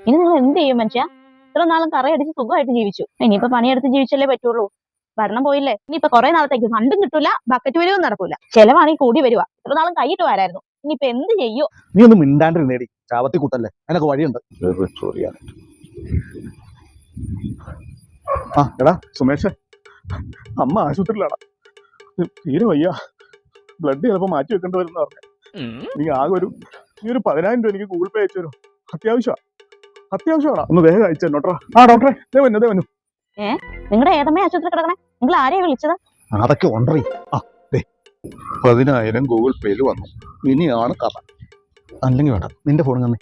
ഇനി നിങ്ങൾ എന്ത് ചെയ്യും മനുഷ്യ? ഇത്ര നാളും കറയടിച്ച് സുഖമായിട്ട് ജീവിച്ചു. ഇനിയിപ്പോ പണിയെടുത്ത് ജീവിച്ചല്ലേ പറ്റുള്ളൂ. ഭരണം പോയില്ലേ, ഇനിയിപ്പൊ കുറെ നാളത്തേക്ക് ഫണ്ടും കിട്ടൂല, ബക്കറ്റ് വരവും നടക്കൂല, ചെലവാണെങ്കിൽ കൂടി വരുവാ. ഇത്ര നാളും കൈയിട്ട് വരായിരുന്നു. ഇനിയിപ്പൊ എന്ത് ചെയ്യോ? നീ ഒന്ന് മിണ്ടാണ്ടിരുന്നേടി, ചാവത്തി കൂട്ടല്ലേ, അതിനൊക്കെ വഴിയുണ്ട്. ആ എടാ സുമേഷ്, അമ്മ ആശുപത്രിയിലാടാ, തീരെ വയ്യ, ബ്ലഡ് ചിലപ്പോ മാറ്റി വെക്കേണ്ടി വരുന്ന പറഞ്ഞു. നീ ഒരു 10,000 രൂപ എനിക്ക് ഗൂഗിൾ പേ അയച്ചു തരും. അത്യാവശ്യമാടാ, ഒന്ന് വേഗം അയച്ചു തന്നോട്ടാ. ആ ഡോക്ടറെ, ദേ വന്നു. നിങ്ങളുടെ ഏതമ്മ ആശുപത്രി കിടക്കണേ? നിങ്ങൾ ആരെയാ വിളിച്ചത്? അതൊക്കെ ഉണ്ടറി. ആ 10,000 ഗൂഗിൾ പേയിൽ വന്നു. ഇനിയാണ് കഥ. അല്ലെങ്കിൽ വേണ്ട, നിന്റെ ഫോൺ തന്നെ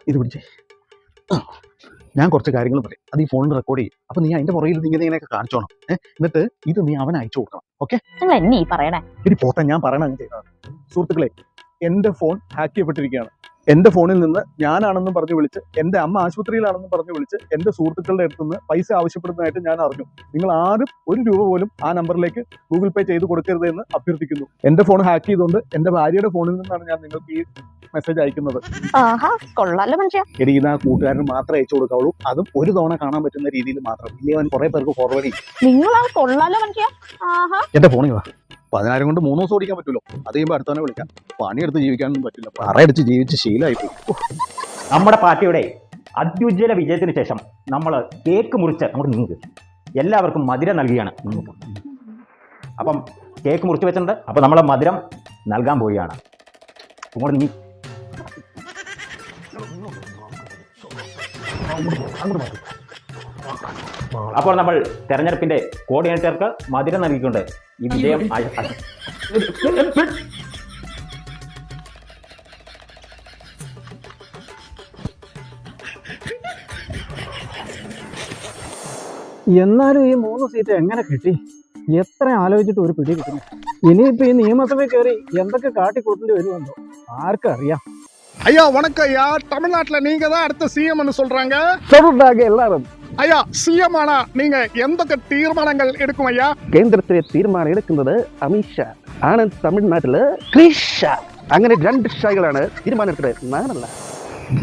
ഇത് പിടിച്ചേ. ഞാൻ കുറച്ച് കാര്യങ്ങൾ പറയും, അത് ഈ ഫോണിൽ റെക്കോർഡ് ചെയ്യും. അപ്പൊ നീ അതിന്റെ പുറകിൽ ഇങ്ങനെയൊക്കെ കാണിച്ചോണം. എന്നിട്ട് ഇത് നീ അവൻ അയച്ചു കൊടുക്കണം. ഓക്കെ? ഇനി പോട്ടെ, ഞാൻ പറയണ ചെയ്തതാണ്. സുഹൃത്തുക്കളെ, എന്റെ ഫോൺ ഹാക്ക് ചെയ്യപ്പെട്ടിരിക്കുകയാണ്. എന്റെ ഫോണിൽ നിന്ന് ഞാനാണെന്നും പറഞ്ഞു വിളിച്ച്, എന്റെ അമ്മ ആശുപത്രിയിലാണെന്നും പറഞ്ഞു വിളിച്ച് എന്റെ സുഹൃത്തുക്കളുടെ അടുത്ത് നിന്ന് പൈസ ആവശ്യപ്പെടുന്നതായിട്ട് ഞാൻ അറിഞ്ഞു. നിങ്ങൾ ആരും 1 രൂപ പോലും ആ നമ്പറിലേക്ക് ഗൂഗിൾ പേ ചെയ്ത് കൊടുക്കരുത് എന്ന് അഭ്യർത്ഥിക്കുന്നു. എന്റെ ഫോൺ ഹാക്ക് ചെയ്തുകൊണ്ട് എന്റെ ഭാര്യയുടെ ഫോണിൽ നിന്നാണ് ഞാൻ നിങ്ങൾക്ക് ഈ മെസ്സേജ് അയക്കുന്നത്. എടി, ഇത് ആ കൂട്ടുകാരന് മാത്രമേ അയച്ചു കൊടുക്കാവുള്ളൂ. അതും ഒരു തവണ കാണാൻ പറ്റുന്ന രീതിയിൽ മാത്രം. ഇല്ലേ അവൻ കുറെ പേർക്ക് ഫോർവേഡ് ചെയ്യും. എന്റെ ഫോണിൽ 10,000 കൊണ്ട് 3 ദിവസം ഓടിക്കാൻ പറ്റുമല്ലോ. അത് കഴിയുമ്പോൾ അടുത്തവനെ വിളിക്കാം. പണിയെടുത്ത് ജീവിക്കാനൊന്നും പറ്റില്ല, പറയടിച്ച് ജീവിച്ച് ശീലമായി പോയി. നമ്മുടെ പാർട്ടിയുടെ അത്യുജ്വല വിജയത്തിന് ശേഷം നമ്മൾ കേക്ക് മുറിച്ച് നമുക്ക് നിങ്ങൾക്ക് എല്ലാവർക്കും മധുരം നൽകുകയാണ്. അപ്പം കേക്ക് മുറിച്ച് വെച്ചിട്ടുണ്ട്. അപ്പം നമ്മൾ മധുരം നൽകാൻ പോവുകയാണ്. ഇങ്ങോട്ട് നീ അപ്പോൾ നമ്മൾ തെരഞ്ഞെടുപ്പിന്റെ കോർഡിനേറ്റർക്ക് മധുരം നൽകിക്കൊണ്ട് ഈ വിജയം എന്നാലും ഈ 3 സീറ്റ് എങ്ങനെ കിട്ടി? എത്ര ആലോചിച്ചിട്ട് ഒരു പിടി കിട്ടുന്നു. ഇനിയിപ്പോ ഈ നിയമസഭയിൽ കയറി എന്തൊക്കെ കാട്ടിക്കൂട്ടേണ്ടി വരുമെന്നോ ആർക്കറിയാം. ஐயா வணக்கம் ஐயா. தமிழ்நாட்டுல நீங்க தான் அடுத்த சிஎம்னு சொல்றாங்க. சொல்றாங்க எல்லாரும். ஐயா, சிஎம் ஆனா நீங்க എന്തൊക്കെ തീരുമാനങ്ങൾ എടുക്കും ஐயா? കേന്ദ്രത്തിലെ തീരുമാനം എടുക്കുന്നത് അമിത്ഷാ ആണ്. തമിഴ്നാട്ടില് ക്രിഷ. അങ്ങനെ 2 ഷാകളാണ് തീരുമാനം എടുക്കുന്നത്, ഞാനല്ല.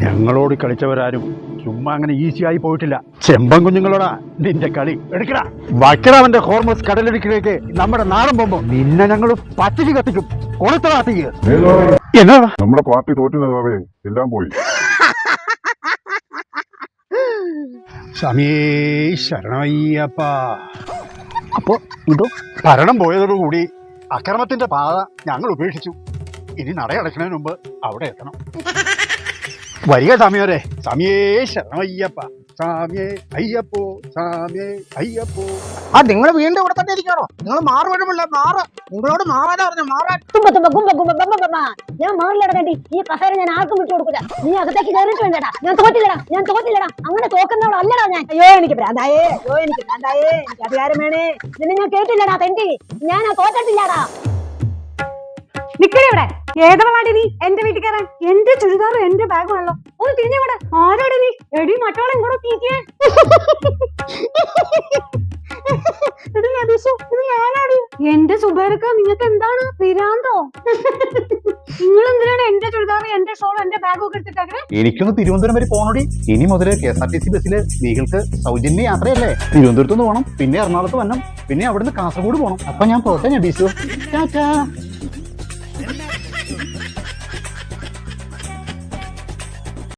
ഞങ്ങളോട് കളിച്ചവരാരും ചുമ്മാ അങ്ങനെ ഈസി ആയി പോയിട്ടില്ല. ചെമ്പൻ കുഞ്ഞുങ്ങളോടാ നിന്റെ കളി. എടുക്കടാ, വക്കറാവന്റെ ഹോർമോസ് കടലിടുക്കിലേക്ക് നമ്മുടെ നാടൻ പോകുമ്പോ നിന്നെ ഞങ്ങൾ പറ്റിച്ച് കത്തിക്കും. കൊടുത്തതാത്തിക്ക് എന്നാ നമ്മുടെ പാർട്ടി തോറ്റുന്നതാവേ, എല്ലാം പോയി. സമയേ ശരണയ്യപ്പ. അപ്പോ ഇതോ ഭരണം പോയതോടുകൂടി അക്രമത്തിന്റെ പാത ഞങ്ങൾ ഉപേക്ഷിച്ചു. ഇനി നടയടക്കുന്നതിന് മുമ്പ് അവിടെ എത്തണം. വരിക സ്വാമിയോരെ. സ്വാമിയേ ശരണയ്യപ്പ, സ്വാമിയേ അയ്യപ്പോ, സ്വാമിയേ അയ്യപ്പോ. നിങ്ങൾ വീണ്ടും ഇവിടെ തന്നെ ഇരിക്കണോ? നിങ്ങൾ മാറുവഴുമില്ല, നിങ്ങളോട് മാറാനാ പറഞ്ഞു. മാറാൻ ഞാൻ മാറില്ലടേണ്ടി. ഈ കസേര ഞാൻ ആർക്കും വിട്ടു കൊടുക്കില്ല. നീ അകത്തേക്ക് കയറിയിട്ട് വേണ്ടടാ. ഞാൻ തോറ്റില്ലടാ. അങ്ങനെ തോക്കുന്നവളല്ലടാ ഞാൻ. അയ്യോ എനിക്ക് ഭ്രാന്തായേ, എനിക്ക് അധികാരം വേണേ. നിന്നെ ഞാൻ കേട്ടില്ലടാ തെണ്ടി. ഞാൻ തോറ്റിട്ടില്ലടാ. നിക്കണേ ഇവിടെ. ഏതവാടി നീ എന്റെ വീട്ടിൽ കയറാൻ? എന്റെ ചുരിദാറും എന്റെ ബാഗും ആണല്ലോ. ഒന്ന് തിരിഞ്ഞവിടെ. ആരാടി നീ? എടി മറ്റോളെ ഇങ്ങോട്ട് തീറ്റിയേ. എന്റെ സുബേരക്ക, നിങ്ങൾക്ക് എന്താണ് പിരാന്തോ? നിങ്ങൾ എന്തിനാണ് എന്റെ ചുരിദാർ, എന്റെ ഷോൾ, എന്റെ ബാഗും ഒക്കെ എടുത്തിട്ടേ? എനിക്കൊന്ന് തിരുവനന്തപുരം വരെ പോകണോടി. ഇനി മുതൽ KSRTC ബസ്സിൽ സ്ത്രീകൾക്ക് സൗജന്യ യാത്രയല്ലേ. തിരുവനന്തപുരത്ത് നിന്ന് പോകണം, പിന്നെ എറണാകുളത്ത് വരണം, പിന്നെ അവിടുന്ന് കാസർഗോഡ് പോകണം. അപ്പൊ ഞാൻ പോട്ടെ, ഞാൻ ബീസു.